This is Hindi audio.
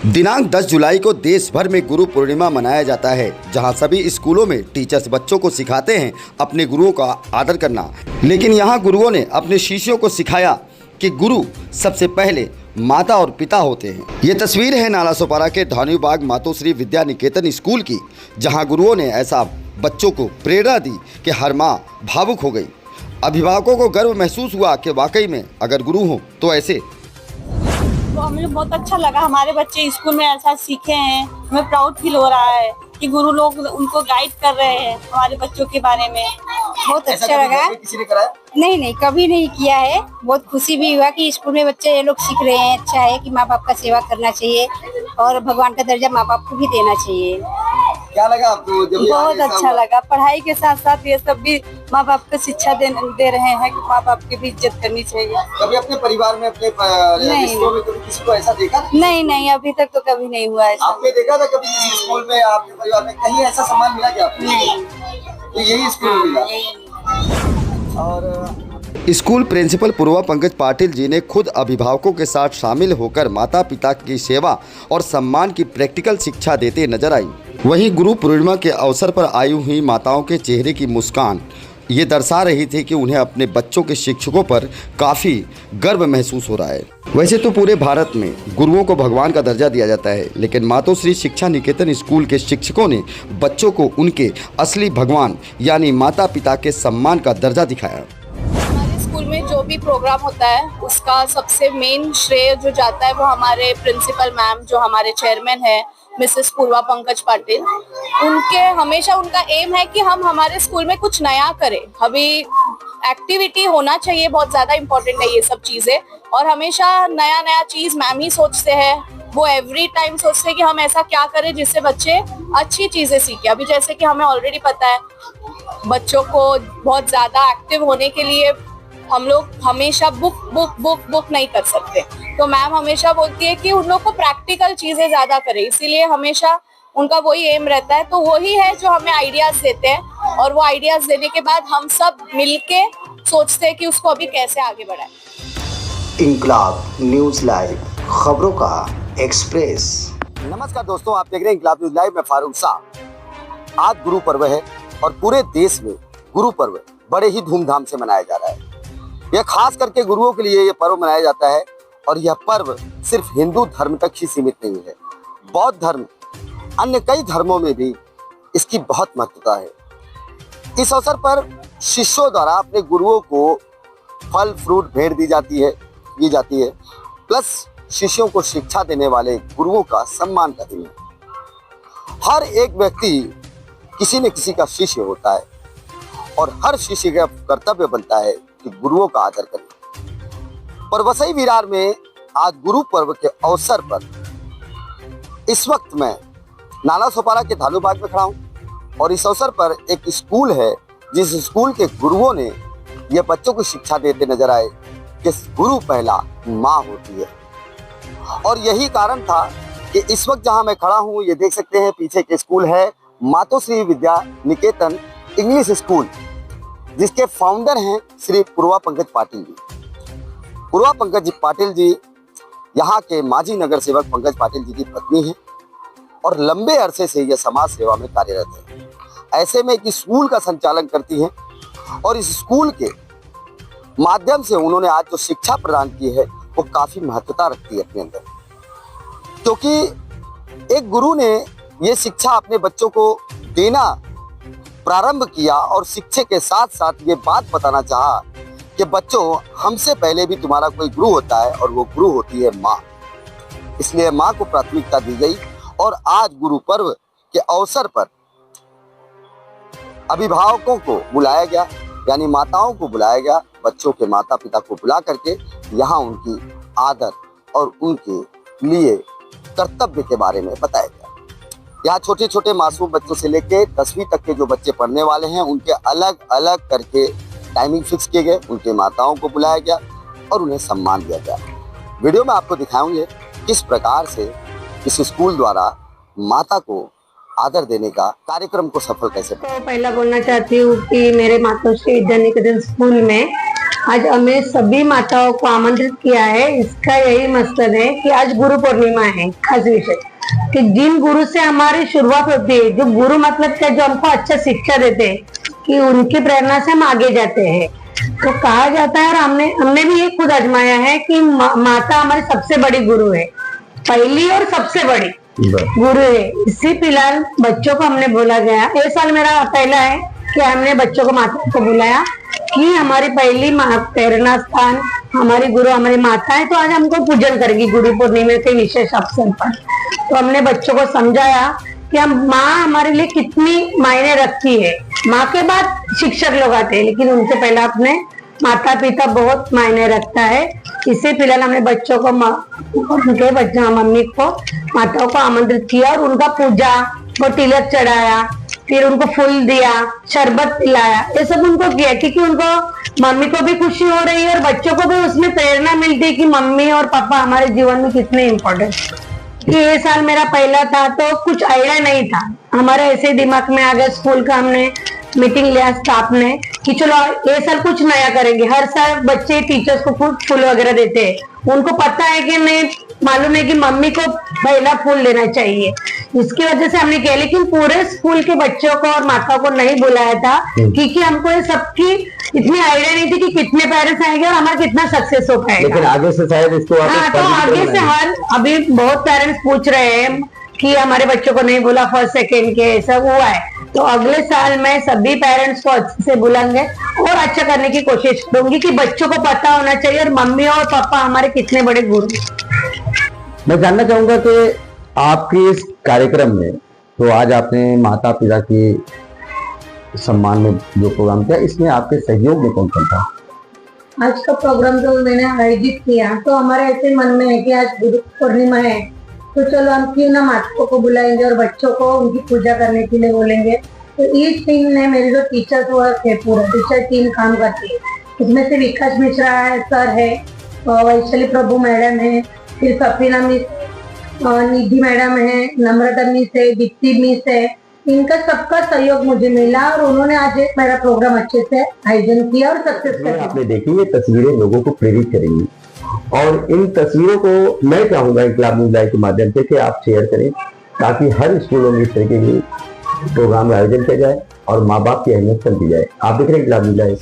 दिनांक 10 जुलाई को देश भर में गुरु पूर्णिमा मनाया जाता है, जहां सभी स्कूलों में टीचर्स बच्चों को सिखाते हैं अपने गुरुओं का आदर करना। लेकिन यहां गुरुओं ने अपने शिष्यों को सिखाया कि गुरु सबसे पहले माता और पिता होते हैं। ये तस्वीर है नालासोपारा के धानीबाग मातोश्री विद्या निकेतन स्कूल की, जहां गुरुओं ने ऐसा बच्चों को प्रेरणा दी कि हर माँ भावुक हो गई। अभिभावकों को गर्व महसूस हुआ कि वाकई में अगर गुरु हो तो ऐसे। तो हमें बहुत अच्छा लगा, हमारे बच्चे स्कूल में ऐसा सीखे हैं। हमें प्राउड फील हो रहा है कि गुरु लोग उनको गाइड कर रहे हैं हमारे बच्चों के बारे में। बहुत अच्छा लगा। किसी ने कराया? नहीं, कभी नहीं किया है। बहुत खुशी भी हुआ कि स्कूल में बच्चे ये लोग सीख रहे हैं। अच्छा है कि माँ बाप का सेवा करना चाहिए और भगवान का दर्जा माँ बाप को भी देना चाहिए। क्या लगा आपको जब बहुत अच्छा लगा। पढ़ाई के साथ साथ ये सब भी माँ बाप को शिक्षा दे रहे हैं कि माँ बाप की भी इज्जत करनी चाहिए। कभी अपने परिवार में अपने रिश्तों में कभी किसी को ऐसा देखा? नहीं, अभी तक तो कभी नहीं हुआ ऐसा। आपने देखा था कभी किसी स्कूल में आपके परिवार में कहीं ऐसा सम्मान मिला क्या आपको? नहीं। तो यही स्कूल में मिला। और स्कूल प्रिंसिपल पूर्वा पंकज पाटिल जी ने खुद अभिभावकों के साथ शामिल होकर माता पिता की सेवा और सम्मान की प्रैक्टिकल शिक्षा देते नजर आई। वहीं गुरु पूर्णिमा के अवसर पर आई हुई माताओं के चेहरे की मुस्कान ये दर्शा रही थी कि उन्हें अपने बच्चों के शिक्षकों पर काफ़ी गर्व महसूस हो रहा है। वैसे तो पूरे भारत में गुरुओं को भगवान का दर्जा दिया जाता है, लेकिन मातोश्री शिक्षा निकेतन स्कूल के शिक्षकों ने बच्चों को उनके असली भगवान यानी माता पिता के सम्मान का दर्जा दिखाया। स्कूल में जो भी प्रोग्राम होता है उसका सबसे मेन श्रेय जो जाता है वो हमारे प्रिंसिपल मैम, जो हमारे चेयरमैन है मिसेस पूर्वा पंकज पाटिल। उनके हमेशा उनका एम है कि हम हमारे स्कूल में कुछ नया करें। अभी एक्टिविटी होना चाहिए, बहुत ज्यादा इम्पोर्टेंट है ये सब चीजें। और हमेशा नया चीज मैम ही सोचते हैं। वो एवरी टाइम सोचते हैं कि हम ऐसा क्या करें जिससे बच्चे अच्छी चीजें सीखें। अभी जैसे कि हमें ऑलरेडी पता है बच्चों को बहुत ज्यादा एक्टिव होने के लिए हम लोग हमेशा बुक नहीं कर सकते। तो मैम हमेशा बोलती है कि उन लोग को प्रैक्टिकल चीजें ज्यादा करें, इसीलिए हमेशा उनका वही एम रहता है। तो वही है जो हमें आइडियाज देते हैं और वो आइडियाज देने के बाद हम सब मिलके सोचते हैं कि उसको अभी कैसे आगे बढ़ाएं। इंकलाब न्यूज लाइव, खबरों का एक्सप्रेस। नमस्कार दोस्तों, आप देख रहे हैं इंकलाब न्यूज लाइव में फारूक साहब। आज गुरु पर्व है और पूरे देश में गुरु पर्व बड़े ही धूमधाम से मनाया जा रहा है। यह खास करके गुरुओं के लिए यह पर्व मनाया जाता है और यह पर्व सिर्फ हिंदू धर्म तक ही सीमित नहीं है। बौद्ध धर्म, अन्य कई धर्मों में भी इसकी बहुत महत्वता है। इस अवसर पर शिष्यों द्वारा अपने गुरुओं को फल फ्रूट भेंट दी जाती है, प्लस शिष्यों को शिक्षा देने वाले गुरुओं का सम्मान का दिन है। हर एक व्यक्ति किसी न किसी का शिष्य होता है और हर शिष्य का कर्तव्य बनता है कि गुरुओं का आदर करें। पर वसई विरार में आज गुरु पर्व के अवसर पर इस वक्त मैं नालासोपारा के धानीबाग में खड़ा हूं और इस अवसर पर एक स्कूल है जिस स्कूल के गुरुओं ने यह बच्चों को शिक्षा देते नजर आए कि गुरु पहला माँ होती है। और यही कारण था कि इस वक्त जहां मैं खड़ा हूं, ये देख सकते हैं पीछे के स्कूल है मातोश्री विद्या निकेतन इंग्लिश स्कूल, जिसके फाउंडर हैं श्री पूर्वा पंकज पाटिल जी। पूर्वा पंकज पाटिल जी यहाँ के माजी नगर सेवक पंकज पाटिल जी की पत्नी हैं और लंबे अरसे से यह समाज सेवा में कार्यरत है। ऐसे में एक स्कूल का संचालन करती हैं और इस स्कूल के माध्यम से उन्होंने आज जो शिक्षा प्रदान की है वो काफी महत्वता रखती है अपने अंदर, क्योंकि एक गुरु ने ये शिक्षा अपने बच्चों को देना प्रारंभ किया और शिक्षा के साथ साथ ये बात बताना चाहा कि बच्चों, हमसे पहले भी तुम्हारा कोई गुरु होता है और वो गुरु होती है माँ। इसलिए माँ को प्राथमिकता दी गई और आज गुरु पर्व के अवसर पर अभिभावकों को बुलाया गया, यानी माताओं को बुलाया गया, बच्चों के माता पिता को बुला करके यहाँ उनकी आदर और उनके लिए कर्तव्य के बारे में बताया गया। यहाँ छोटे छोटे मासूम बच्चों से लेके 10वीं तक के जो बच्चे पढ़ने वाले हैं उनके अलग अलग करके टाइमिंग फिक्स किए गए, उनके माताओं को बुलाया गया और उन्हें सम्मान दिया गया। वीडियो में आपको दिखाऊंगे किस प्रकार से इस स्कूल द्वारा माता को आदर देने का कार्यक्रम को सफल कैसे। तो पहला बोलना चाहती हूँ कि मेरे मातोश्री विद्या निकेतन स्कूल में आज हमें सभी माताओं को आमंत्रित किया है। इसका यही मकसद है कि आज गुरु पूर्णिमा है, खास विषय कि जिन गुरु से हमारी शुरुआत होती है, जो गुरु मतलब क्या, जो हमको अच्छा शिक्षा देते हैं, कि उनकी प्रेरणा से हम आगे जाते हैं। तो कहा जाता है और हमने भी ये खुद आजमाया है कि माता हमारी सबसे बड़ी गुरु है, पहली और सबसे बड़ी गुरु है। इसी फिलहाल बच्चों को हमने बोला गया, ये साल मेरा पहला है कि हमने बच्चों को माता को बुलाया कि हमारी पहली प्रेरणा स्थान हमारी गुरु हमारी माता है, तो आज हमको पूजन करेगी गुरु पूर्णिमा के विशेष अवसर पर। तो हमने बच्चों को समझाया कि हम माँ हमारे लिए कितनी मायने रखती है। माँ के बाद शिक्षक लोग आते हैं, लेकिन उनसे पहले अपने माता पिता बहुत मायने रखता है। इससे फिलहाल हमने बच्चों को उनके बच्चा मम्मी को माताओं को आमंत्रित किया और उनका पूजा और तिलक चढ़ाया, फिर उनको फूल दिया, शरबत पिलाया, ये सब उनको किया क्योंकि उनको मम्मी को भी खुशी हो रही है और बच्चों को भी उसमें प्रेरणा मिलती है कि मम्मी और पापा हमारे जीवन में कितने इम्पोर्टेंट। ये साल मेरा पहला था तो कुछ आइडिया नहीं था, हमारे ऐसे दिमाग में आ गया। स्कूल का हमने मीटिंग लिया स्टाफ ने कि चलो ये साल कुछ नया करेंगे। हर साल बच्चे टीचर्स को फूल वगैरह देते हैं, उनको पता है कि नहीं, मालूम है कि मम्मी को पहला फूल लेना चाहिए, इसकी वजह से हमने किया। लेकिन पूरे स्कूल के बच्चों को और माता को नहीं बुलाया था क्योंकि हमको ये सबकी इतनी आइडिया नहीं थी कि कितने पेरेंट्स आएंगे और हमारा कितना सक्सेस हो पाएगा। लेकिन आगे से शायद इसको तो आगे से अभी बहुत पेरेंट्स पूछ रहे हैं कि हमारे बच्चों को नहीं बोला फर्स्ट सेकेंड के, ऐसा हुआ है। तो अगले साल मैं सभी पेरेंट्स को अच्छे से बुलाएंगे और अच्छा करने की कोशिश करूंगी कि बच्चों को पता होना चाहिए और मम्मी और पापा हमारे कितने बड़े गुरु। मैं जानना चाहूंगा कि आपके इस कार्यक्रम में, तो आज आपने माता पिता के सम्मान में जो प्रोग्राम किया, इसमें आपके सहयोग में कौन कौन था? आज का प्रोग्राम जो मैंने आयोजित किया तो हमारे ऐसे मन में है कि आज गुरु पूर्णिमा है, तो चलो हम क्यों ना माताओं को बुलाएंगे और बच्चों को उनकी पूजा करने के लिए बोलेंगे। तो इस टीम ने मेरी जो टीचर्स वर्क है, पूरा टीचर टीम काम करती है, इसमें से विकास मिश्रा है सर है, वैशाली प्रभु मैडम है, फिर सफीना मिस, निधि मैडम है, नम्रता मिस है, दीप्ति मिस है, इनका सबका सहयोग मुझे मिला और उन्होंने आज एक मेरा प्रोग्राम अच्छे से आयोजन किया और सक्सेस किया। आपने देखी ये तस्वीरें लोगों को प्रेरित करेंगी और इन तस्वीरों को मैं चाहूंगा इनकलाब न्यूज़ लाइव के माध्यम से कि आप शेयर करें ताकि हर स्कूलों में इस तरीके की प्रोग्राम का आयोजन किया जाए और माँ बाप की अहमियत समझी जाए। आप देख रहे हैं इनकलाब न्यूज़ लाइव।